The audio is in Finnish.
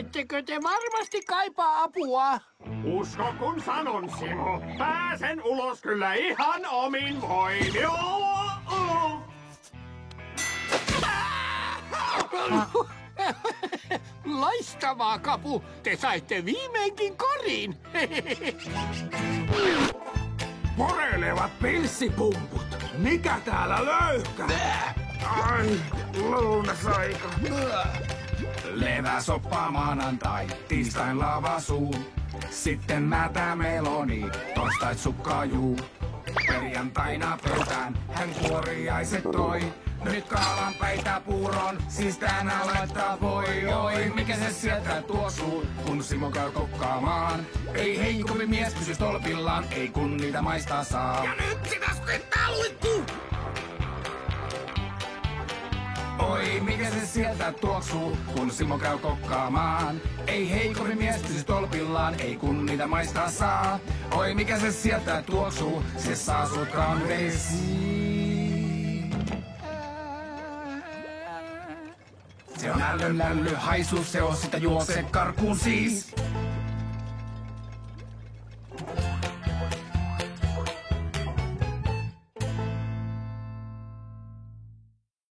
Ettekö te varmasti kaipaa apua? Usko kun sanon, Simo. Pääsen ulos kyllä ihan omin voimin. Loistavaa, Kapu. Te saitte viimeinkin korin. Porelevat pilssipumput. Mikä täällä löyhkää? Ai, lounasaika. Leväsoppa maanantai, tiistain lavasuu. Sitten mätä meloni, torstait sukkajuu. Perjantaina pöytään hän kuoriaiset toi. Nyt kaalanpäitä puuron, siis tänään laittaa voi. Oi, mikä se sieltä tuoksuu, kun Simo käy kokkaamaan. Ei heikompi mies pysy tolpillaan, ei kun niitä maistaa saa. Ja nyt sitä skvittää luikkuu. Oi, mikä se sieltä tuoksuu, kun Simo käy kokkaamaan. Ei heikompi mies pysy tolpillaan, ei kun niitä maistaa saa. Oi, mikä se sieltä tuoksuu, se saa sut kaundeisiin. Se on ällön haisu, se on sitä juokse karkuun siis.